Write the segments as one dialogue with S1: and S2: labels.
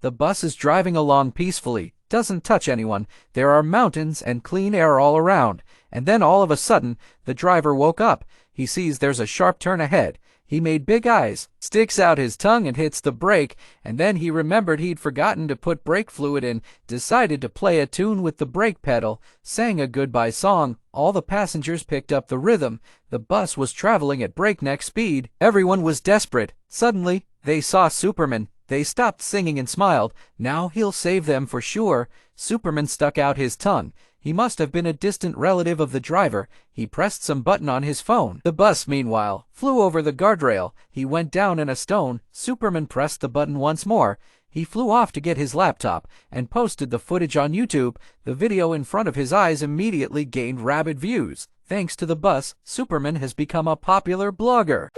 S1: The bus is driving along peacefully, doesn't touch anyone. There are mountains and clean air all around. And then all of a sudden, the driver woke up. He sees there's a sharp turn ahead. He made big eyes, sticks out his tongue and hits the brake, and then he remembered he'd forgotten to put brake fluid in, decided to play a tune with the brake pedal, sang a goodbye song. All the passengers picked up the rhythm. The bus was traveling at breakneck speed. Everyone was desperate. Suddenly, they saw Superman. They stopped singing and smiled. Now he'll save them for sure. Superman stuck out his tongue. He must have been a distant relative of the driver. He pressed some button on his phone. The bus, meanwhile, flew over the guardrail. He went down in a stone. Superman pressed the button once more. He flew off to get his laptop and posted the footage on YouTube. The video in front of his eyes immediately gained rabid views. Thanks to the bus, Superman has become a popular blogger.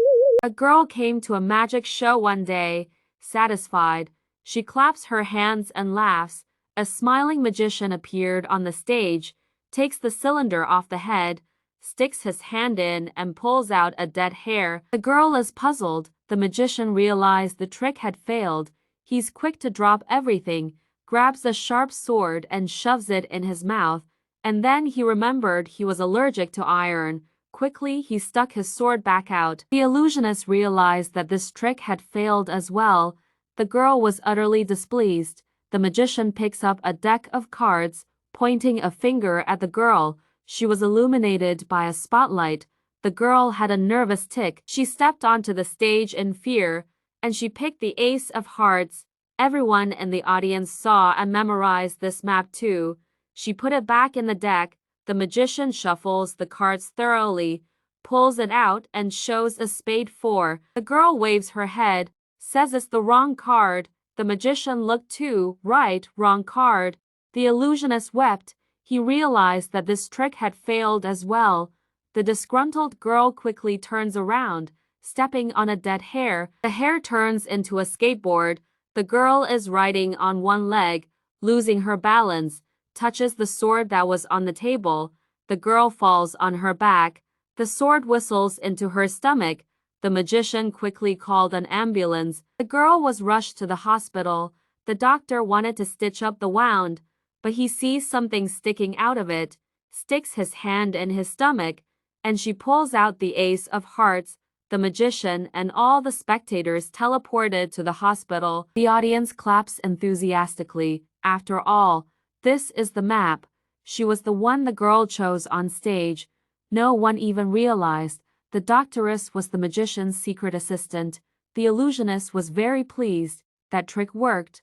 S2: A girl came to a magic show one day. Satisfied, she claps her hands and laughs. A smiling magician appeared on the stage, takes the cylinder off the head, sticks his hand in and pulls out a dead hair. The girl is puzzled. The magician realized the trick had failed. He's quick to drop everything, grabs a sharp sword and shoves it in his mouth, and then he remembered he was allergic to iron. Quickly, he stuck his sword back out. The illusionist realized that this trick had failed as well. The girl was utterly displeased. The magician picks up a deck of cards, pointing a finger at the girl. She was illuminated by a spotlight. The girl had a nervous tic. She stepped onto the stage in fear, and she picked the ace of hearts. Everyone in the audience saw and memorized this map too. She put it back in the deck. The magician shuffles the cards thoroughly, pulls it out, and shows a spade 4. The girl waves her head, says it's the wrong card. The magician looked too. Right, wrong card. The illusionist wept. He realized that this trick had failed as well. The disgruntled girl quickly turns around, stepping on a dead hair. The hair turns into a skateboard. The girl is riding on one leg, losing her balance, touches the sword that was on the table. The girl falls on her back. The sword whistles into her stomach. The magician quickly called an ambulance. The girl was rushed to the hospital. The doctor wanted to stitch up the wound, but he sees something sticking out of it, sticks his hand in his stomach, and she pulls out the ace of hearts. The magician and all the spectators teleported to the hospital. The audience claps enthusiastically. After all, this is the map. She was the one the girl chose on stage. No one even realized the doctoress was the magician's secret assistant. The illusionist was very pleased. That trick worked.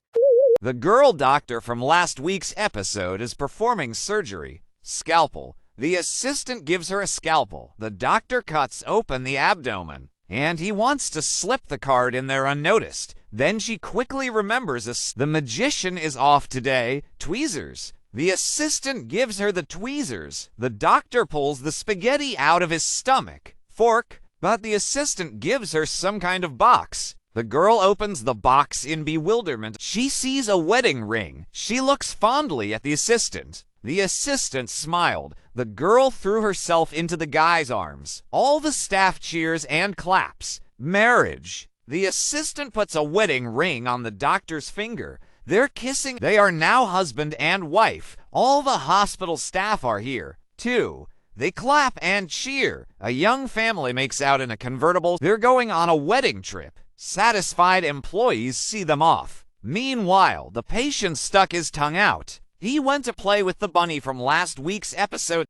S3: The girl doctor from last week's episode is performing surgery. Scalpel. The assistant gives her a scalpel. The doctor cuts open the abdomen, and he wants to slip the card in there unnoticed. Then she quickly remembers the magician is off today. Tweezers. The assistant gives her the tweezers. The doctor pulls the spaghetti out of his stomach. Fork. But the assistant gives her some kind of box. The girl opens the box in bewilderment. She sees a wedding ring. She looks fondly at the assistant. The assistant smiled. The girl threw herself into the guy's arms. All the staff cheers and claps. Marriage. The assistant puts a wedding ring on the doctor's finger. They're kissing. They are now husband and wife. All the hospital staff are here, too. They clap and cheer. A young family makes out in a convertible. They're going on a wedding trip. Satisfied employees see them off. Meanwhile, the patient stuck his tongue out. He went to play with the bunny from last week's episode,